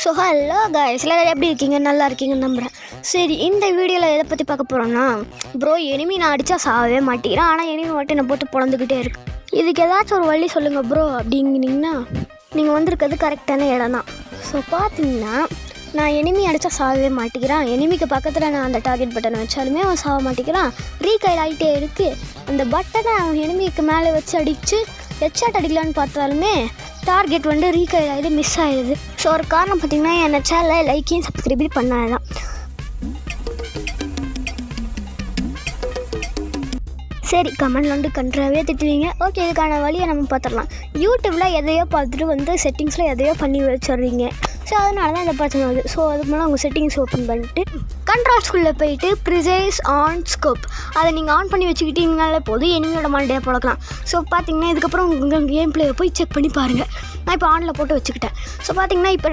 So hello guys, எல்லோரும் எப்படி இருக்கீங்க? நல்லா இருக்கீங்கன்னு நம்புகிறேன். சரி, இந்த வீடியோவில் எதை பற்றி பார்க்க போகிறோன்னா, ப்ரோ எனிமி நான் அடித்தா சாகவே மாட்டேங்கிறேன், ஆனால் எனிமி மட்டும் என்னை போட்டு பொழந்துக்கிட்டே இருக்கு. இதுக்கு ஏதாச்சும் ஒரு வழி சொல்லுங்கள் ப்ரோ அப்படிங்கிறீங்கன்னா, நீங்கள் வந்திருக்கிறது கரெக்டான இடம் தான். ஸோ பார்த்தீங்கன்னா, நான் எனிமி அடித்தா சாகவே மாட்டேங்கிறான், எனிமிக்கு பக்கத்தில் நான் அந்த டார்கெட் பட்டனை வச்சாலுமே அவன் சாக மாட்டேங்கிறான், ரீகைல் ஆகிட்டே இருக்குது. அந்த பட்டனை அவன் எனிமிக்கு மேலே வச்சு அடித்து ஹெட்ஷாட் அடிக்கலான்னு பார்த்தாலுமே டார்கெட் வந்து ரீகைல் ஆகிடு, மிஸ் ஆகிடுது. ஸோ ஒரு காரணம் பார்த்திங்கன்னா, என் சேனலை லைக்கையும் சப்ஸ்கிரைபையும் பண்ணாதான். சரி, கமெண்டில் வந்து கன்றாவே திட்டுவீங்க. ஓகே, இதுக்கான வழியை நம்ம பார்த்துடலாம். யூடியூப்பில் எதையோ பார்த்துட்டு வந்து செட்டிங்ஸில் எதையோ பண்ணி வச்சிடுறீங்க. ஸோ அதனால தான் இந்த பிரச்சனை வருது. ஸோ அதுக்கு மேலே உங்கள் செட்டிங்ஸ் ஓப்பன் பண்ணிட்டு கண்ட்ரோல்ஸ்குள்ளே போயிட்டு ப்ரிசைஸ் ஆன் ஸ்கோப் அதை நீங்கள் ஆன் பண்ணி வச்சுக்கிட்டீங்கனாலே போதும், எனிமியோட மண்டையை பழக்கலாம். ஸோ பார்த்தீங்கன்னா இதுக்கப்புறம் உங்கள் கேம் பிளேயை போய் செக் பண்ணி பாருங்கள். நான் இப்போ ஆனில் போட்டு வச்சுக்கிட்டேன். ஸோ பார்த்தீங்கன்னா இப்போ நான்